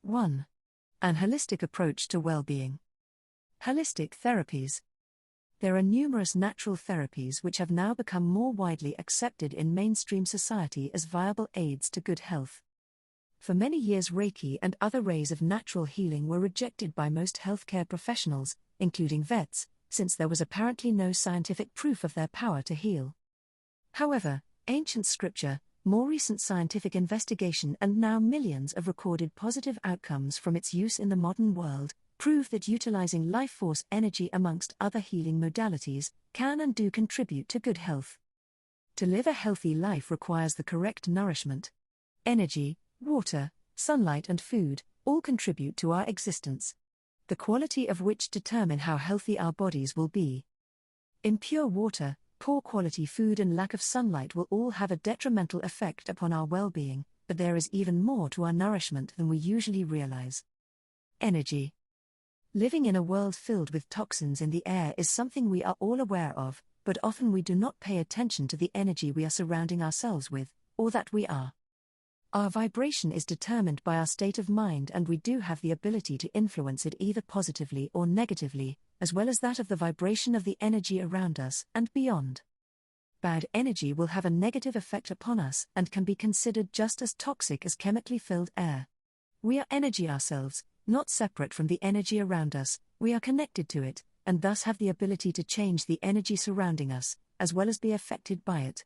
1. An holistic approach to well-being. Holistic therapies. There are numerous natural therapies which have now become more widely accepted in mainstream society as viable aids to good health. For many years, Reiki and other ways of natural healing were rejected by most healthcare professionals, including vets, since there was apparently no scientific proof of their power to heal. However, ancient scripture, more recent scientific investigation, and now millions of recorded positive outcomes from its use in the modern world prove that utilizing life force energy amongst other healing modalities can and do contribute to good health. To live a healthy life requires the correct nourishment. Energy, water, sunlight, and food all contribute to our existence, the quality of which determine how healthy our bodies will be. Impure water, poor quality food, and lack of sunlight will all have a detrimental effect upon our well-being, but there is even more to our nourishment than we usually realize. Energy. Living in a world filled with toxins in the air is something we are all aware of, but often we do not pay attention to the energy we are surrounding ourselves with, or that we are. Our vibration is determined by our state of mind, and we do have the ability to influence it either positively or negatively, as well as that of the vibration of the energy around us and beyond. Bad energy will have a negative effect upon us and can be considered just as toxic as chemically filled air. We are energy ourselves, not separate from the energy around us. We are connected to it, and thus have the ability to change the energy surrounding us, as well as be affected by it.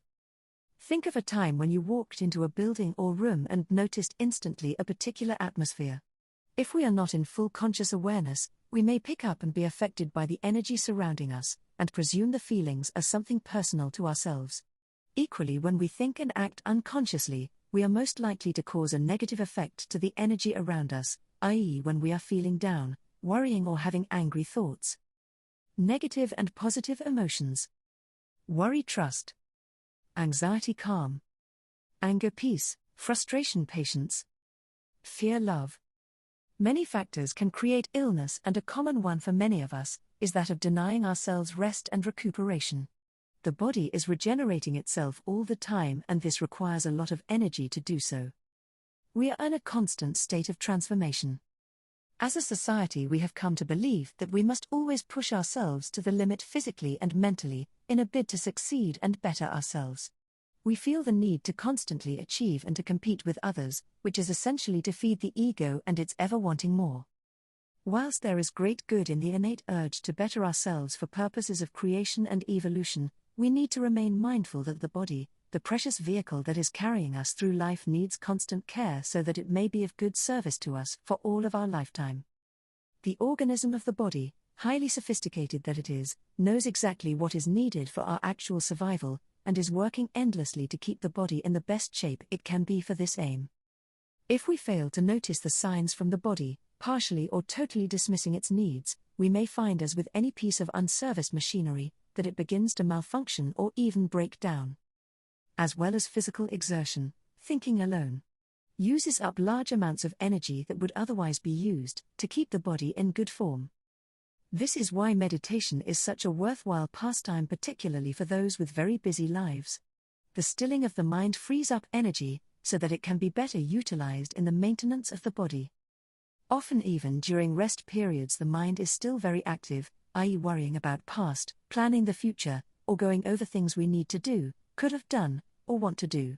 Think of a time when you walked into a building or room and noticed instantly a particular atmosphere. If we are not in full conscious awareness, we may pick up and be affected by the energy surrounding us, and presume the feelings as something personal to ourselves. Equally, when we think and act unconsciously, we are most likely to cause a negative effect to the energy around us, i.e., when we are feeling down, worrying, or having angry thoughts. Negative and positive emotions. Worry, trust. Anxiety, calm. Anger, peace. Frustration, patience. Fear, love. Many factors can create illness, and a common one for many of us is that of denying ourselves rest and recuperation. The body is regenerating itself all the time, and this requires a lot of energy to do so. We are in a constant state of transformation. As a society, we have come to believe that we must always push ourselves to the limit physically and mentally, in a bid to succeed and better ourselves. We feel the need to constantly achieve and to compete with others, which is essentially to feed the ego and its ever wanting more. Whilst there is great good in the innate urge to better ourselves for purposes of creation and evolution, we need to remain mindful that the body, the precious vehicle that is carrying us through life, needs constant care so that it may be of good service to us for all of our lifetime. The organism of the body, highly sophisticated that it is, knows exactly what is needed for our actual survival, and is working endlessly to keep the body in the best shape it can be for this aim. If we fail to notice the signs from the body, partially or totally dismissing its needs, we may find, as with any piece of unserviced machinery, that it begins to malfunction or even break down. As well as physical exertion, thinking alone uses up large amounts of energy that would otherwise be used to keep the body in good form. This is why meditation is such a worthwhile pastime, particularly for those with very busy lives. The stilling of the mind frees up energy, so that it can be better utilized in the maintenance of the body. Often even during rest periods the mind is still very active, i.e. worrying about past, planning the future, or going over things we need to do, could have done, or want to do.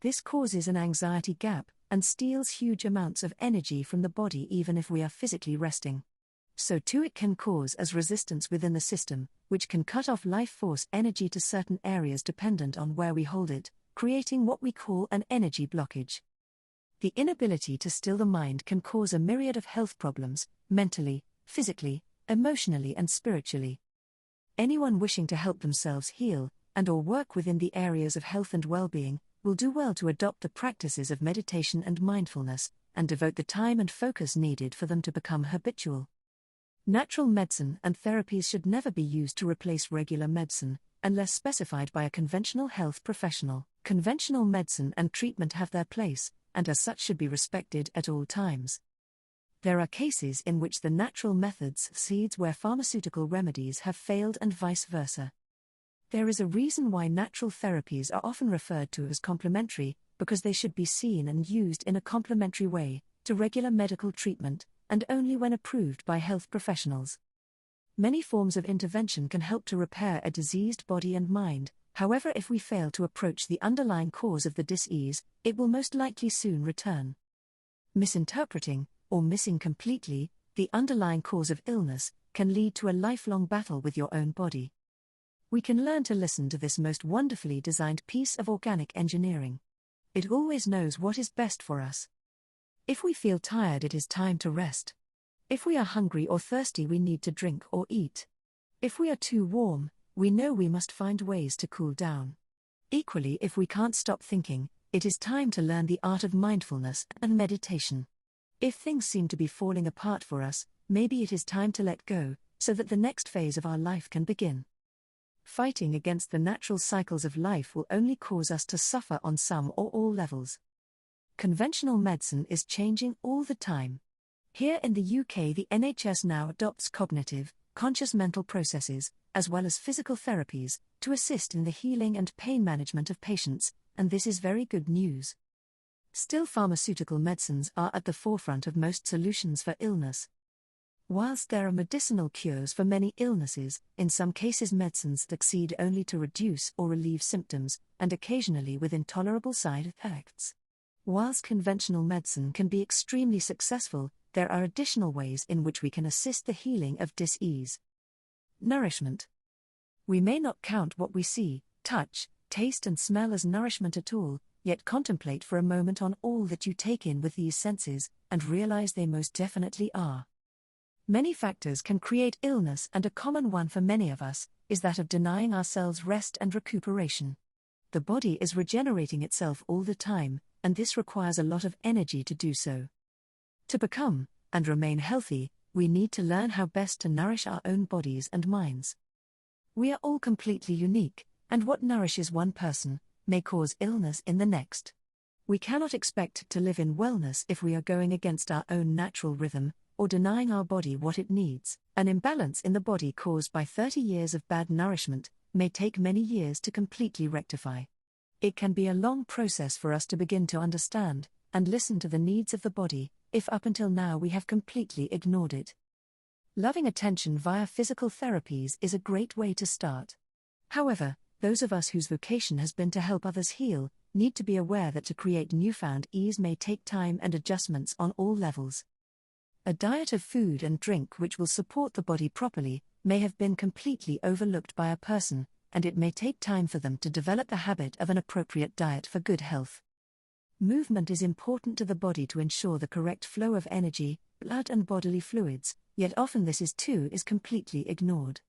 This causes an anxiety gap, and steals huge amounts of energy from the body even if we are physically resting. So too it can cause as resistance within the system, which can cut off life force energy to certain areas dependent on where we hold it, creating what we call an energy blockage. The inability to still the mind can cause a myriad of health problems, mentally, physically, emotionally, and spiritually. Anyone wishing to help themselves heal, and/or work within the areas of health and well-being, will do well to adopt the practices of meditation and mindfulness, and devote the time and focus needed for them to become habitual. Natural medicine and therapies should never be used to replace regular medicine, unless specified by a conventional health professional. Conventional medicine and treatment have their place, and as such should be respected at all times. There are cases in which the natural methods succeed where pharmaceutical remedies have failed, and vice versa. There is a reason why natural therapies are often referred to as complementary, because they should be seen and used in a complementary way, to regular medical treatment, and only when approved by health professionals. Many forms of intervention can help to repair a diseased body and mind. However, if we fail to approach the underlying cause of the dis-ease, it will most likely soon return. Misinterpreting, or missing completely, the underlying cause of illness can lead to a lifelong battle with your own body. We can learn to listen to this most wonderfully designed piece of organic engineering. It always knows what is best for us. If we feel tired, it is time to rest. If we are hungry or thirsty, we need to drink or eat. If we are too warm, we know we must find ways to cool down. Equally, if we can't stop thinking, it is time to learn the art of mindfulness and meditation. If things seem to be falling apart for us, maybe it is time to let go, so that the next phase of our life can begin. Fighting against the natural cycles of life will only cause us to suffer on some or all levels. Conventional medicine is changing all the time. Here in the UK, the NHS now adopts cognitive, conscious mental processes, as well as physical therapies, to assist in the healing and pain management of patients, and this is very good news. Still, pharmaceutical medicines are at the forefront of most solutions for illness. Whilst there are medicinal cures for many illnesses, in some cases medicines succeed only to reduce or relieve symptoms, and occasionally with intolerable side effects. Whilst conventional medicine can be extremely successful, there are additional ways in which we can assist the healing of dis-ease. Nourishment. We may not count what we see, touch, taste and smell as nourishment at all, yet contemplate for a moment on all that you take in with these senses, and realize they most definitely are. Many factors can create illness, and a common one for many of us is that of denying ourselves rest and recuperation. The body is regenerating itself all the time, and this requires a lot of energy to do so. To become and remain healthy, we need to learn how best to nourish our own bodies and minds. We are all completely unique, and what nourishes one person may cause illness in the next. We cannot expect to live in wellness if we are going against our own natural rhythm, or denying our body what it needs. An imbalance in the body caused by 30 years of bad nourishment may take many years to completely rectify. It can be a long process for us to begin to understand and listen to the needs of the body, if up until now we have completely ignored it. Loving attention via physical therapies is a great way to start. However, those of us whose vocation has been to help others heal need to be aware that to create newfound ease may take time and adjustments on all levels. A diet of food and drink which will support the body properly may have been completely overlooked by a person, and it may take time for them to develop the habit of an appropriate diet for good health. Movement is important to the body to ensure the correct flow of energy, blood and bodily fluids, yet often this is completely ignored.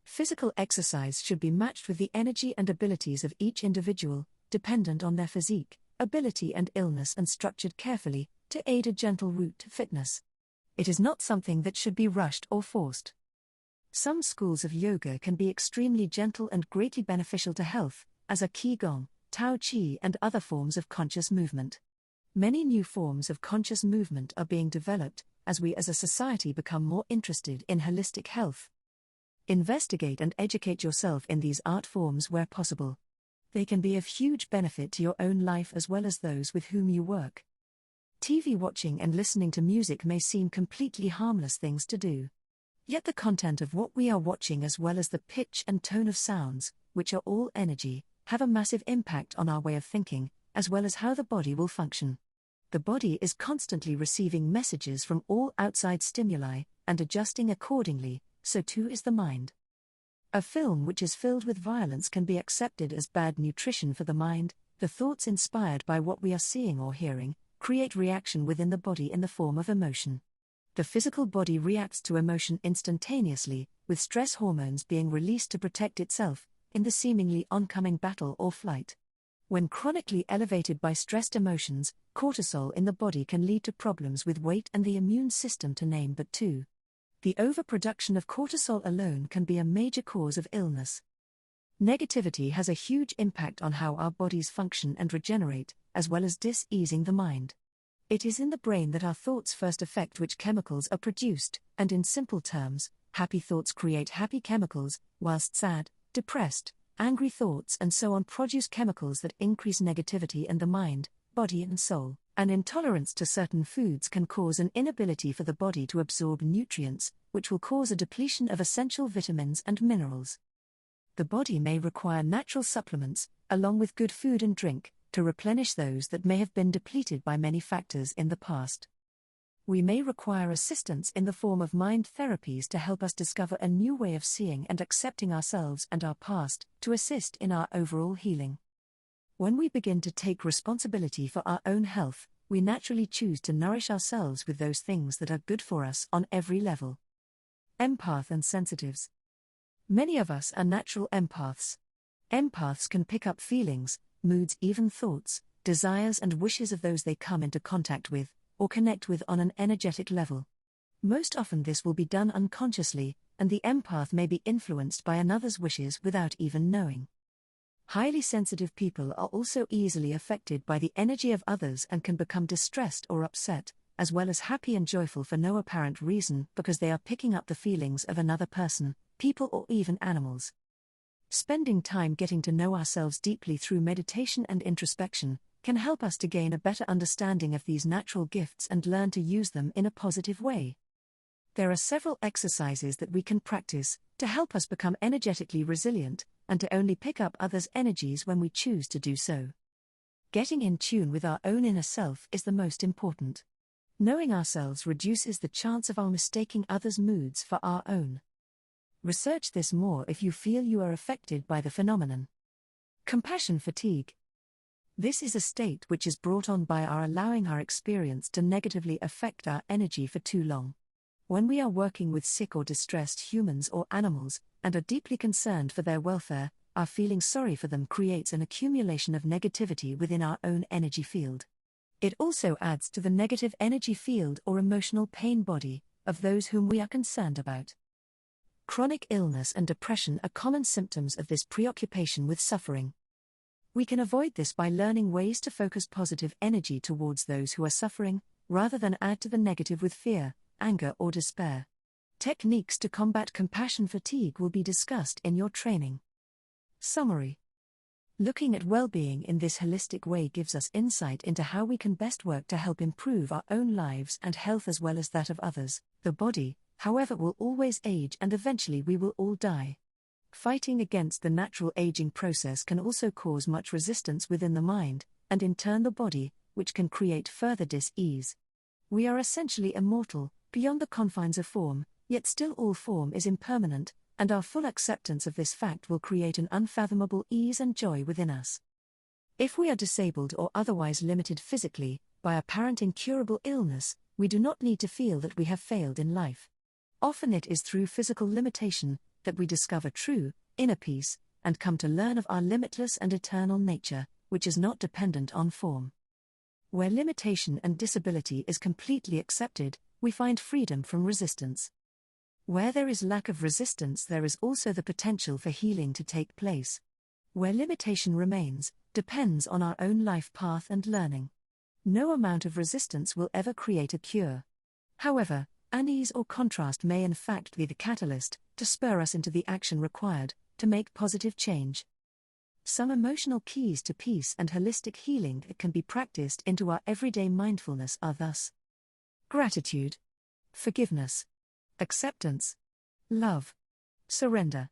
Physical exercise should be matched with the energy and abilities of each individual, dependent on their physique, ability and illness, and structured carefully to aid a gentle route to fitness. It is not something that should be rushed or forced. Some schools of yoga can be extremely gentle and greatly beneficial to health, as are Qigong, Tao Chi and other forms of conscious movement. Many new forms of conscious movement are being developed, as we as a society become more interested in holistic health. Investigate and educate yourself in these art forms where possible. They can be of huge benefit to your own life as well as those with whom you work. TV watching and listening to music may seem completely harmless things to do. Yet the content of what we are watching as well as the pitch and tone of sounds, which are all energy, have a massive impact on our way of thinking, as well as how the body will function. The body is constantly receiving messages from all outside stimuli, and adjusting accordingly, so too is the mind. A film which is filled with violence can be accepted as bad nutrition for the mind. The thoughts inspired by what we are seeing or hearing create reaction within the body in the form of emotion. The physical body reacts to emotion instantaneously, with stress hormones being released to protect itself, in the seemingly oncoming battle or flight. When chronically elevated by stressed emotions, cortisol in the body can lead to problems with weight and the immune system, to name but two. The overproduction of cortisol alone can be a major cause of illness. Negativity has a huge impact on how our bodies function and regenerate, as well as dis-easing the mind. It is in the brain that our thoughts first affect which chemicals are produced, and in simple terms, happy thoughts create happy chemicals, whilst sad, depressed, angry thoughts and so on produce chemicals that increase negativity in the mind, body and soul. An intolerance to certain foods can cause an inability for the body to absorb nutrients, which will cause a depletion of essential vitamins and minerals. The body may require natural supplements, along with good food and drink, to replenish those that may have been depleted by many factors in the past. We may require assistance in the form of mind therapies to help us discover a new way of seeing and accepting ourselves and our past, to assist in our overall healing. When we begin to take responsibility for our own health, we naturally choose to nourish ourselves with those things that are good for us on every level. Empath and sensitives. Many of us are natural empaths. Empaths can pick up feelings, moods, even thoughts, desires and wishes of those they come into contact with, or connect with on an energetic level. Most often this will be done unconsciously, and the empath may be influenced by another's wishes without even knowing. Highly sensitive people are also easily affected by the energy of others and can become distressed or upset, as well as happy and joyful for no apparent reason because they are picking up the feelings of another person, people or even animals. Spending time getting to know ourselves deeply through meditation and introspection can help us to gain a better understanding of these natural gifts and learn to use them in a positive way. There are several exercises that we can practice to help us become energetically resilient and to only pick up others' energies when we choose to do so. Getting in tune with our own inner self is the most important. Knowing ourselves reduces the chance of our mistaking others' moods for our own. Research this more if you feel you are affected by the phenomenon. Compassion fatigue. This is a state which is brought on by our allowing our experience to negatively affect our energy for too long. When we are working with sick or distressed humans or animals, and are deeply concerned for their welfare, our feeling sorry for them creates an accumulation of negativity within our own energy field. It also adds to the negative energy field or emotional pain body of those whom we are concerned about. Chronic illness and depression are common symptoms of this preoccupation with suffering. We can avoid this by learning ways to focus positive energy towards those who are suffering, rather than add to the negative with fear, anger or despair. Techniques to combat compassion fatigue will be discussed in your training. Summary. Looking at well-being in this holistic way gives us insight into how we can best work to help improve our own lives and health as well as that of others. The body, however, will always age and eventually we will all die. Fighting against the natural aging process can also cause much resistance within the mind, and in turn the body, which can create further dis-ease. We are essentially immortal, beyond the confines of form, yet still all form is impermanent, and our full acceptance of this fact will create an unfathomable ease and joy within us. If we are disabled or otherwise limited physically, by apparent incurable illness, we do not need to feel that we have failed in life. Often it is through physical limitation that we discover true, inner peace, and come to learn of our limitless and eternal nature, which is not dependent on form. Where limitation and disability is completely accepted, we find freedom from resistance. Where there is lack of resistance, there is also the potential for healing to take place. Where limitation remains, depends on our own life path and learning. No amount of resistance will ever create a cure. However, unease or contrast may in fact be the catalyst to spur us into the action required to make positive change. Some emotional keys to peace and holistic healing that can be practiced into our everyday mindfulness are thus: gratitude, forgiveness, acceptance, love, surrender.